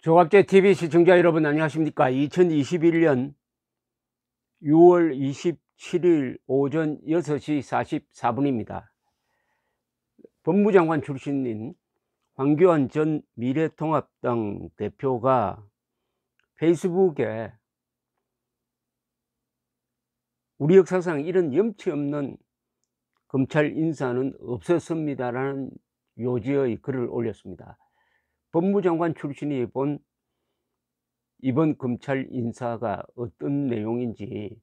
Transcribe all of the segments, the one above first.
조갑제 TV 시청자 여러분 안녕하십니까? 2021년 6월 27일 오전 6시 44분입니다. 법무장관 출신인 황교안 전 미래통합당 대표가 페이스북에 우리 역사상 이런 염치 없는 검찰 인사는 없었습니다라는 요지의 글을 올렸습니다. 법무장관 출신이 본 이번 검찰 인사가 어떤 내용인지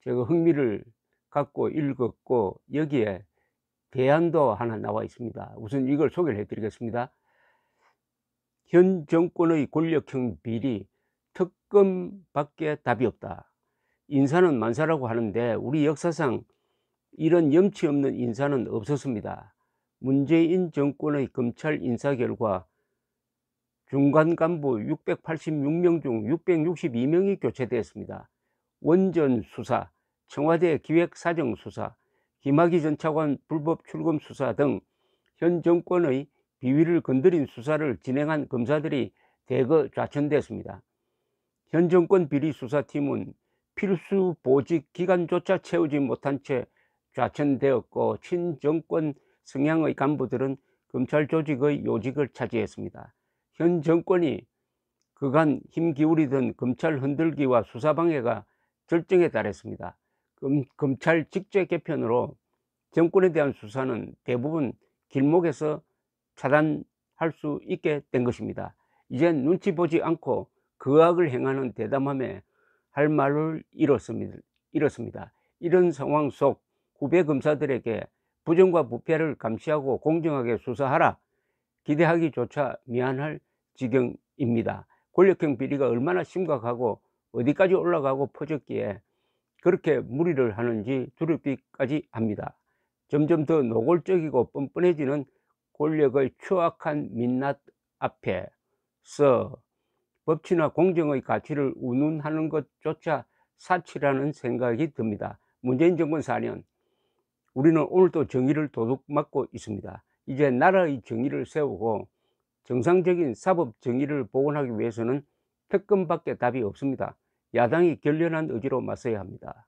제가 흥미를 갖고 읽었고 여기에 대안도 하나 나와 있습니다. 우선 이걸 소개를 해 드리겠습니다. 현 정권의 권력형 비리, 특검밖에 답이 없다. 인사는 만사라고 하는데 우리 역사상 이런 염치 없는 인사는 없었습니다. 문재인 정권의 검찰 인사 결과 중간 간부 686명 중 662명이 교체되었습니다. 원전 수사, 청와대 기획사정수사, 김학의 전 차관 불법 출금 수사 등 현 정권의 비위를 건드린 수사를 진행한 검사들이 대거 좌천되었습니다. 현 정권 비리 수사팀은 필수 보직 기간조차 채우지 못한 채 좌천되었고 친정권 성향의 간부들은 검찰 조직의 요직을 차지했습니다. 현 정권이 그간 힘 기울이던 검찰 흔들기와 수사방해가 절정에 달했습니다. 검찰 직제 개편으로 정권에 대한 수사는 대부분 길목에서 차단할 수 있게 된 것입니다. 이젠 눈치 보지 않고 거악을 행하는 대담함에 할 말을 잃었습니다. 이런 상황 속 후배 검사들에게 부정과 부패를 감시하고 공정하게 수사하라 기대하기조차 미안할 지경입니다. 권력형 비리가 얼마나 심각하고 어디까지 올라가고 퍼졌기에 그렇게 무리를 하는지 두렵기까지 합니다. 점점 더 노골적이고 뻔뻔해지는 권력의 추악한 민낯 앞에서 법치나 공정의 가치를 운운하는 것조차 사치라는 생각이 듭니다. 문재인 정권 4년, 우리는 오늘도 정의를 도둑맞고 있습니다. 이제 나라의 정의를 세우고 정상적인 사법 정의를 복원하기 위해서는 특검밖에 답이 없습니다. 야당이 결연한 의지로 맞서야 합니다.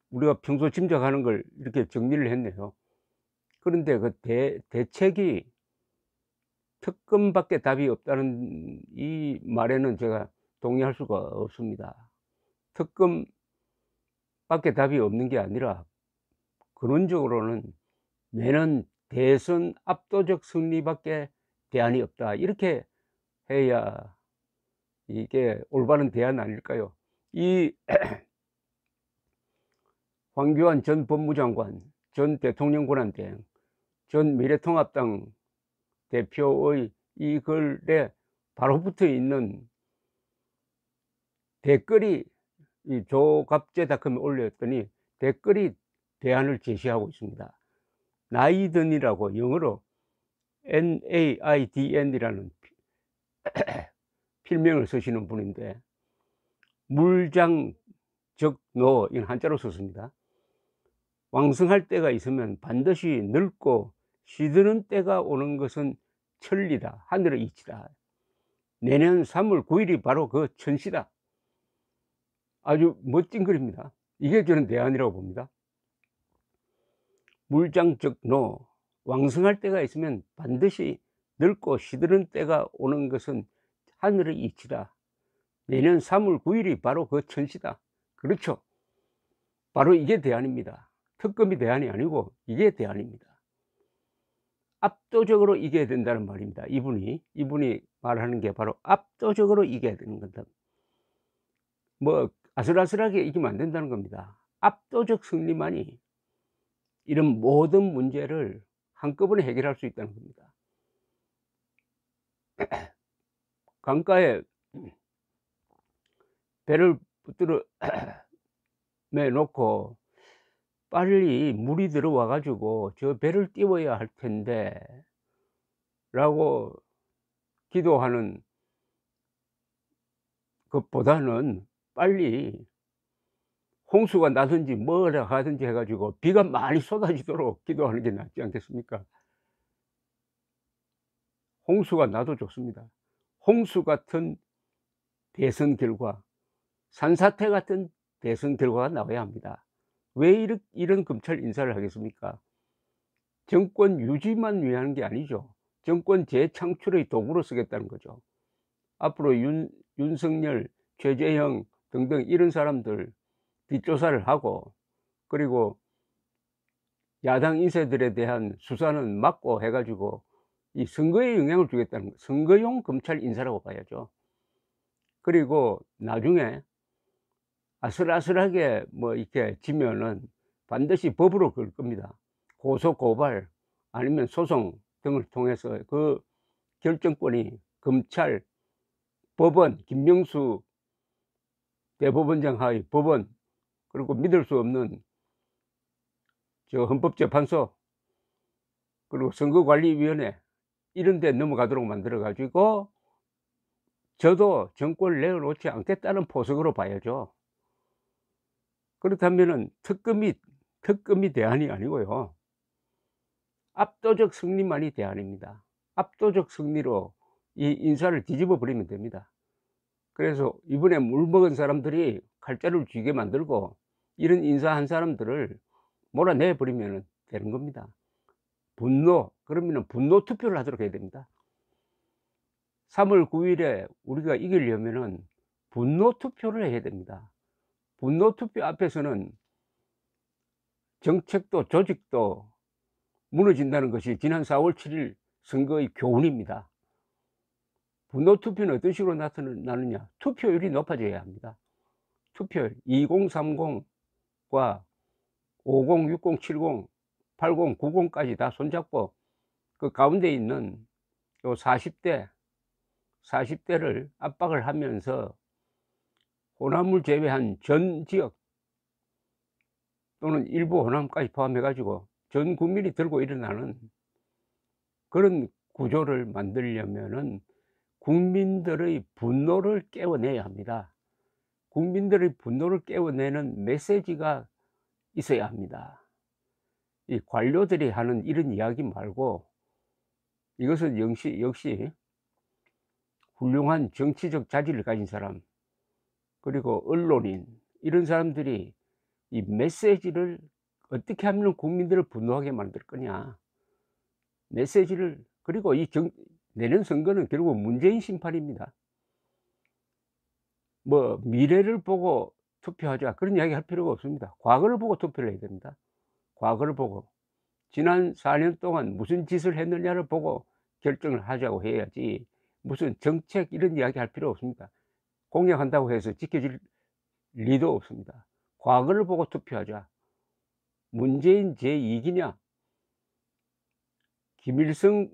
우리가 평소 짐작하는 걸 이렇게 정리를 했네요. 그런데 그 대책이 특검밖에 답이 없다는 이 말에는 제가 동의할 수가 없습니다. 특검밖에 답이 없는 게 아니라 근원적으로는 내년 대선 압도적 승리밖에 대안이 없다. 이렇게 해야 이게 올바른 대안 아닐까요? 이 황교안 전 법무장관, 전 대통령 권한대행, 전 미래통합당 대표의 이 글에 바로 붙어 있는 댓글이 이 조갑제닷컴에 올렸더니 댓글이 대안을 제시하고 있습니다. 나이든이라고 영어로 NAIDN이라는 필명을 쓰시는 분인데 물장 적노 이건 한자로 썼습니다. 왕성할 때가 있으면 반드시 늙고 시드는 때가 오는 것은 천리다. 하늘의 이치다. 내년 3월 9일이 바로 그 천시다. 아주 멋진 글입니다. 이게 저는 대안이라고 봅니다. 물장적노, 왕성할 때가 있으면 반드시 늙고 시드는 때가 오는 것은 하늘의 이치다. 내년 3월 9일이 바로 그 천시다. 그렇죠. 바로 이게 대안입니다. 특검이 대안이 아니고 이게 대안입니다. 압도적으로 이겨야 된다는 말입니다. 이분이 말하는 게 바로 압도적으로 이겨야 되는 겁니다. 아슬아슬하게 이기면 안 된다는 겁니다. 압도적 승리만이 이런 모든 문제를 한꺼번에 해결할 수 있다는 겁니다. 강가에 배를 붙들어 놓고 빨리 물이 들어와 가지고 저 배를 띄워야 할 텐데 라고 기도하는 것보다는 빨리 홍수가 나든지 뭐라 하든지 해 가지고 비가 많이 쏟아지도록 기도하는 게 낫지 않겠습니까? 홍수가 나도 좋습니다. 홍수 같은 대선 결과, 산사태 같은 대선 결과가 나와야 합니다. 왜 이런 검찰 인사를 하겠습니까? 정권 유지만 위한 게 아니죠. 정권 재창출의 도구로 쓰겠다는 거죠. 앞으로 윤석열, 최재형 등등 이런 사람들 뒷조사를 하고, 그리고 야당 인사들에 대한 수사는 막고 해 가지고 이 선거에 영향을 주겠다는 거, 선거용 검찰 인사라고 봐야죠. 그리고 나중에 아슬아슬하게 뭐 이렇게 지면은 반드시 법으로 걸 겁니다. 고소 고발 아니면 소송 등을 통해서 그 결정권이 검찰, 법원, 김명수 대법원장 하의 법원, 그리고 믿을 수 없는 저 헌법재판소, 그리고 선거관리위원회 이런 데 넘어가도록 만들어 가지고 저도 정권을 내어놓지 않겠다는 포석으로 봐야죠. 그렇다면은 특검이 대안이 아니고요. 압도적 승리만이 대안입니다. 압도적 승리로 이 인사를 뒤집어 버리면 됩니다. 그래서 이번에 물먹은 사람들이 칼자루를 쥐게 만들고 이런 인사한 사람들을 몰아내 버리면 되는 겁니다. 그러면은 분노 투표를 하도록 해야 됩니다. 3월 9일에 우리가 이기려면은 분노 투표를 해야 됩니다. 분노 투표 앞에서는 정책도 조직도 무너진다는 것이 지난 4월 7일 선거의 교훈입니다. 분노 투표는 어떤 식으로 나타나느냐? 투표율이 높아져야 합니다. 투표율 2030과 50, 60, 70, 80, 90까지 다 손잡고 그 가운데 있는 요 40대를 압박을 하면서 호남을 제외한 전 지역 또는 일부 호남까지 포함해 가지고 전 국민이 들고 일어나는 그런 구조를 만들려면은 국민들의 분노를 깨워내야 합니다. 국민들의 분노를 깨워내는 메시지가 있어야 합니다. 이 관료들이 하는 이런 이야기 말고 이것은 역시 훌륭한 정치적 자질을 가진 사람, 그리고 언론인 이런 사람들이 이 메시지를 어떻게 하면 국민들을 분노하게 만들 거냐, 메시지를. 그리고 내년 선거는 결국 문재인 심판입니다. 뭐 미래를 보고 투표하자 그런 이야기 할 필요가 없습니다. 과거를 보고 투표를 해야 됩니다. 과거를 보고 지난 4년 동안 무슨 짓을 했느냐를 보고 결정을 하자고 해야지, 무슨 정책 이런 이야기 할 필요 없습니다. 공약한다고 해서 지켜질 리도 없습니다. 과거를 보고 투표하자. 문재인 제2기냐, 김일성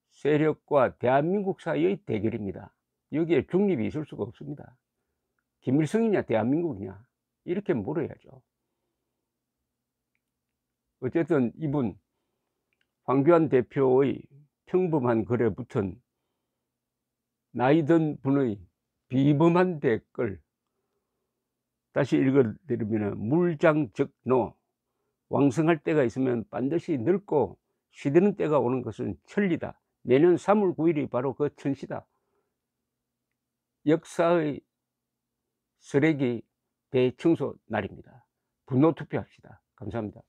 세력과 대한민국 사이의 대결입니다. 여기에 중립이 있을 수가 없습니다. 김일성이냐 대한민국이냐 이렇게 물어야죠. 어쨌든 이분 황교안 대표의 평범한 글에 붙은 나이 든 분의 비범한 댓글 다시 읽어드리면, 물장적노, 왕성할 때가 있으면 반드시 늙고 시드는 때가 오는 것은 천리다. 내년 3월 9일이 바로 그 천시다. 역사의 쓰레기 대청소 날입니다. 분노 투표합시다. 감사합니다.